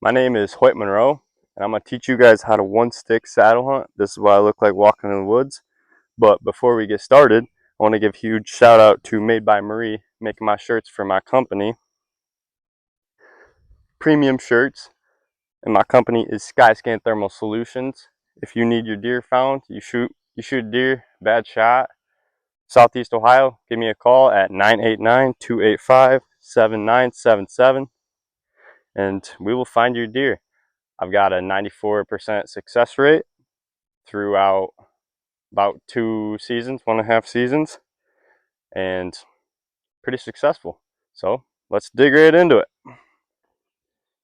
My name is Hoyt Monroe, and I'm going to teach you guys how to one-stick saddle hunt. This is what I look like walking in the woods. But before we get started, I want to give a huge shout out to Made by Marie, making my shirts for my company. Premium shirts, and my company is Skyscan Thermal Solutions. If you need your deer found, you shoot a deer, bad shot, Southeast Ohio, give me a call at 989-285-7977, and we will find your deer. I've got a 94% success rate throughout about 2 seasons, 1.5 seasons, and pretty successful. So let's dig right into it.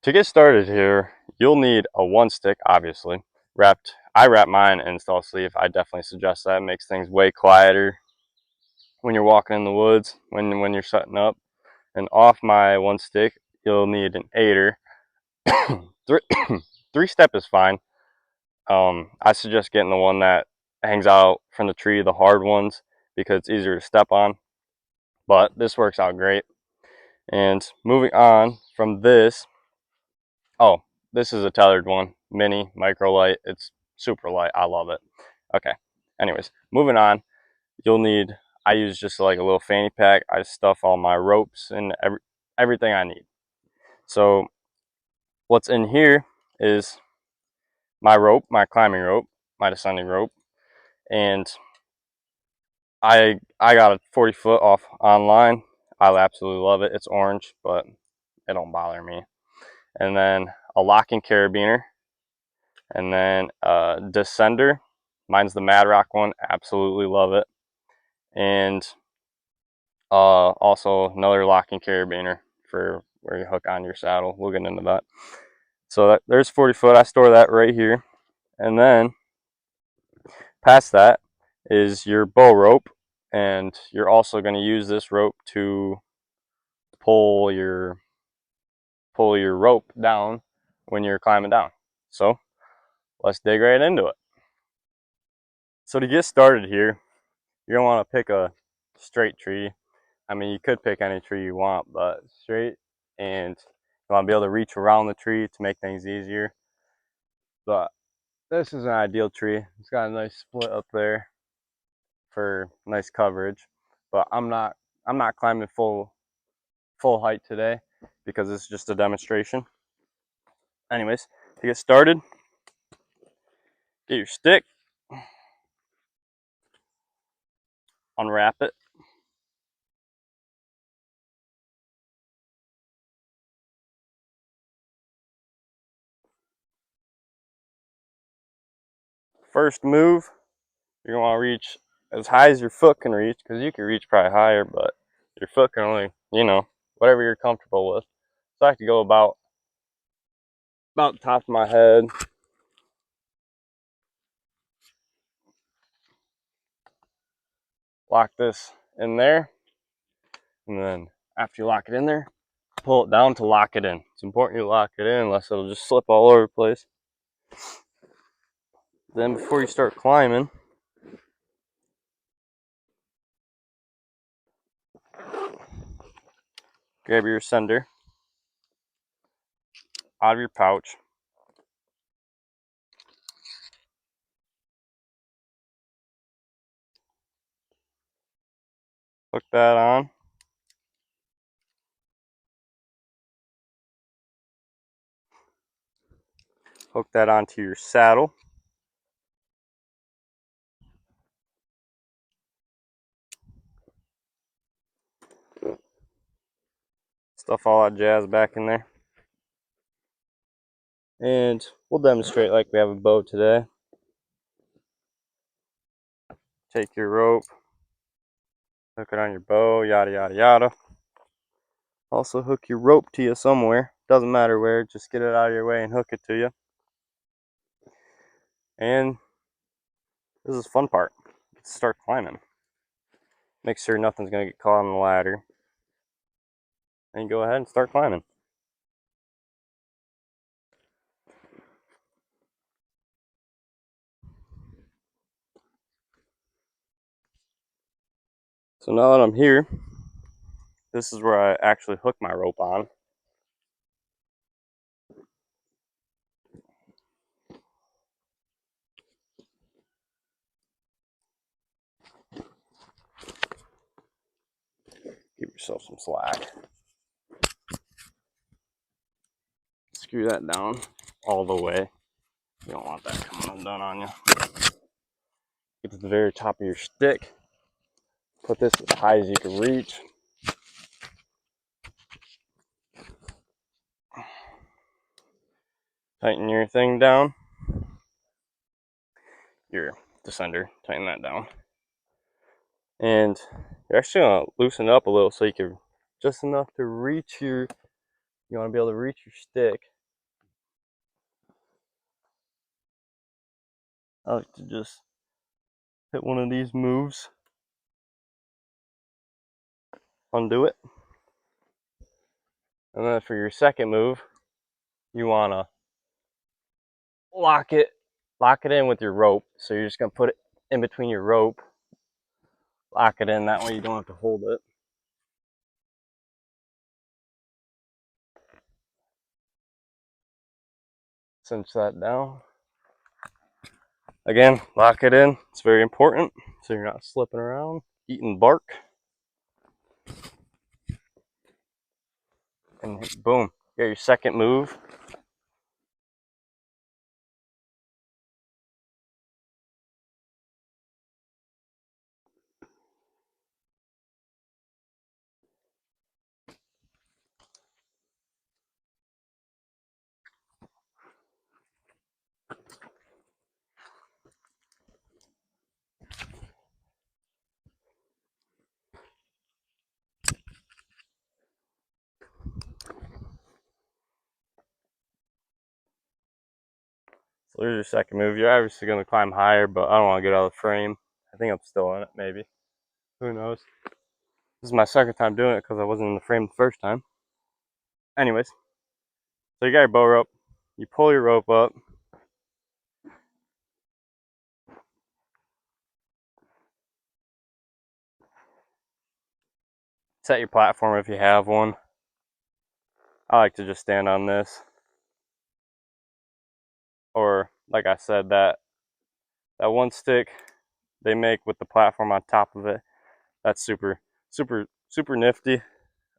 To get started here, you'll need a one stick, obviously. I wrap mine in install sleeve. I definitely suggest that. It makes things way quieter when you're walking in the woods, when you're setting up. And off my one stick, you'll need an aider. Three step is fine. I suggest getting the one that hangs out from the tree, the hard ones, because it's easier to step on. But this works out great. And moving on from this, oh, this is a tethered one, mini, micro light. It's super light. I love it. Okay. Anyways, moving on, you'll need, I use just like a little fanny pack. I stuff all my ropes and everything I need. So what's in here is my rope, my climbing rope, my descending rope, and I got a 40 foot off online. I absolutely love it. It's orange, but it don't bother me. And then a locking carabiner, and then a descender. Mine's the Mad Rock one. Absolutely love it. And also another locking carabiner for where you hook on your saddle. We'll get into that. So there's 40 foot. I store that right here. And then past that is your bow rope, and you're also going to use this rope to pull your rope down when you're climbing down. So let's dig right into it. So to get started here, you're going to want to pick a straight tree. I mean, you could pick any tree you want, but straight, and you want to be able to reach around the tree to make things easier. But this is an ideal tree. It's got a nice split up there for nice coverage, but I'm not climbing full height today because it's just a demonstration. Anyways, to get started, get your stick, unwrap it, first move, you're going to want to reach as high as your foot can reach, because you can reach probably higher, but your foot can only, whatever you're comfortable with. So I could go about the top of my head. Lock this in there, and then after you lock it in there, pull it down to lock it in. It's important you lock it in, unless it'll just slip all over the place. Then before you start climbing, grab your sender out of your pouch. Hook that on. Hook that onto your saddle. Stuff all that jazz back in there. And we'll demonstrate like we have a bow today. Take your rope, hook it on your bow, yada yada yada. Also hook your rope to you somewhere. Doesn't matter where, just get it out of your way and hook it to you. And this is the fun part. Let's start climbing. Make sure nothing's gonna get caught on the ladder. And go ahead and start climbing. So now that I'm here, this is where I actually hook my rope on. yourself some slack. Screw that down all the way. You don't want that coming undone on you. Get to the very top of your stick. Put this as high as you can reach. Tighten your thing down. Your descender, tighten that down. And you're actually gonna loosen it up a little so you can, just enough to reach your, you wanna be able to reach your stick. I like to just hit one of these moves, undo it. And then for your second move, you wanna lock it in with your rope. So you're just gonna put it in between your rope, lock it in, that way you don't have to hold it. Cinch that down. Again, lock it in, it's very important, so you're not slipping around, eating bark. And boom, you got your second move. So there's your second move. You're obviously going to climb higher, but I don't want to get out of the frame. I think I'm still in it, maybe. Who knows? This is my second time doing it because I wasn't in the frame the first time. Anyways, so you got your bow rope. You pull your rope up. Set your platform if you have one. I like to just stand on this. Or, like I said, that one stick they make with the platform on top of it, that's super nifty.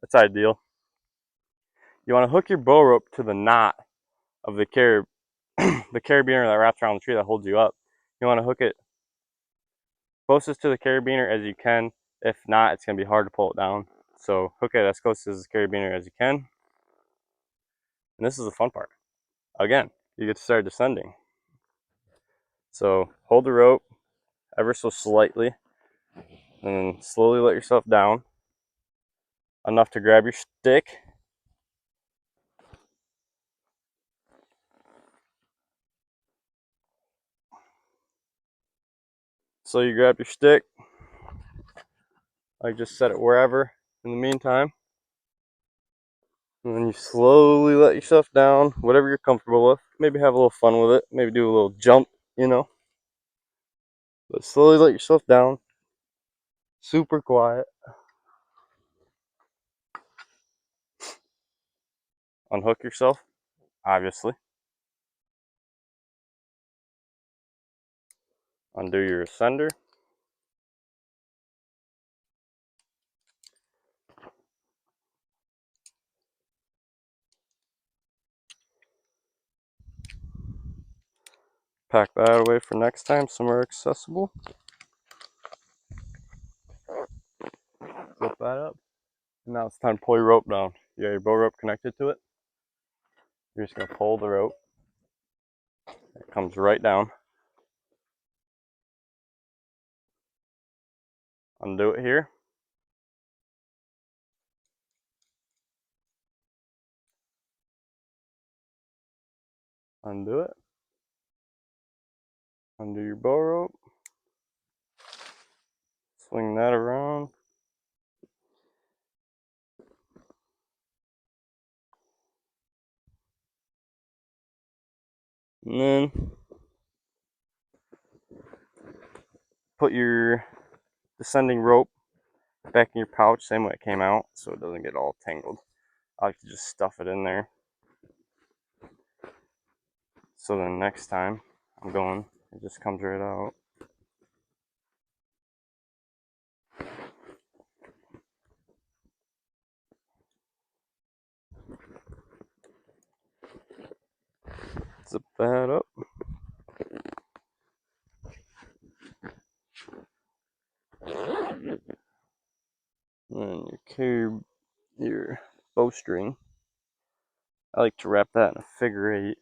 That's ideal. You want to hook your bow rope to the knot of the the carabiner that wraps around the tree that holds you up. You want to hook it closest to the carabiner as you can. If not, it's going to be hard to pull it down. So hook it as close to the carabiner as you can. And this is the fun part. Again, you get to start descending. So hold the rope ever so slightly, and then slowly let yourself down enough to grab your stick. So you grab your stick. I just set it wherever in the meantime. And then you slowly let yourself down, whatever you're comfortable with. Maybe have a little fun with it. Maybe do a little jump, you know. But slowly let yourself down. Super quiet. Unhook yourself, obviously. Undo your ascender. Pack that away for next time, somewhere accessible. Flip that up. And now it's time to pull your rope down. You got your bow rope connected to it. You're just going to pull the rope. It comes right down. Undo it here. Undo it. Undo your bow rope. Swing that around. And then put your descending rope back in your pouch, same way it came out, so it doesn't get all tangled. I like to just stuff it in there. So then next time I'm going, it just comes right out. Zip that up. And your bowstring. I like to wrap that in a figure 8.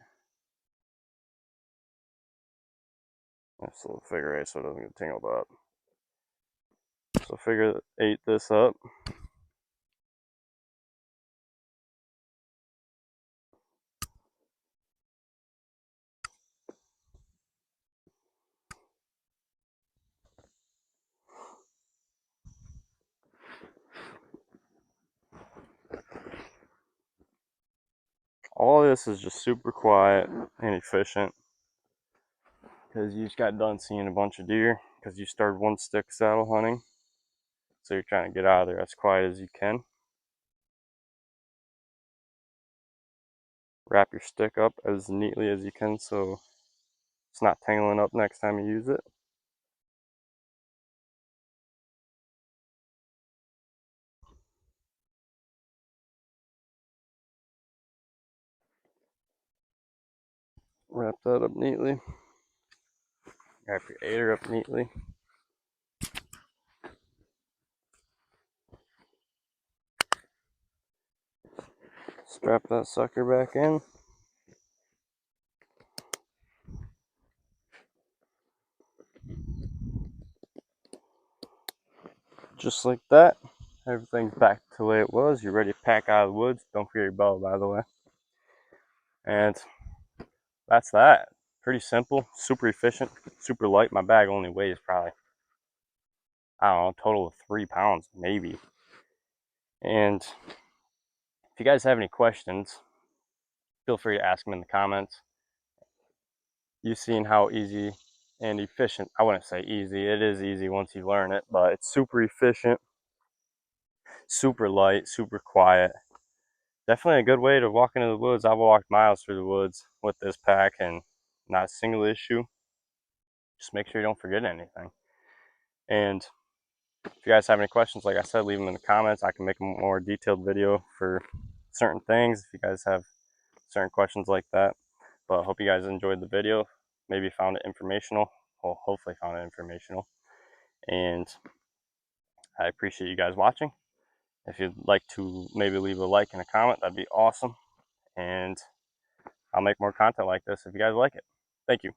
That's a little figure 8 so it doesn't get tangled up. So figure 8 this up. All this is just super quiet and efficient because you just got done seeing a bunch of deer because you started one stick saddle hunting. So you're trying to get out of there as quiet as you can. Wrap your stick up as neatly as you can so it's not tangling up next time you use it. Wrap that up neatly. Wrap your aider up neatly. Strap that sucker back in. Just like that. Everything's back to the way it was. You're ready to pack out of the woods. Don't forget your bow, by the way. And that's that. Pretty simple, super efficient, super light. My bag only weighs probably, I don't know, a total of 3 pounds, maybe. And if you guys have any questions, feel free to ask them in the comments. You've seen how easy and efficient, I wouldn't say easy, it is easy once you learn it, but it's super efficient, super light, super quiet. Definitely a good way to walk into the woods. I've walked miles through the woods with this pack and not a single issue. Just make sure you don't forget anything. And if you guys have any questions, like I said, leave them in the comments. I can make a more detailed video for certain things if you guys have certain questions like that. But I hope you guys enjoyed the video. Maybe found it informational. Well, hopefully found it informational. And I appreciate you guys watching. If you'd like to maybe leave a like and a comment, that'd be awesome. And I'll make more content like this if you guys like it. Thank you.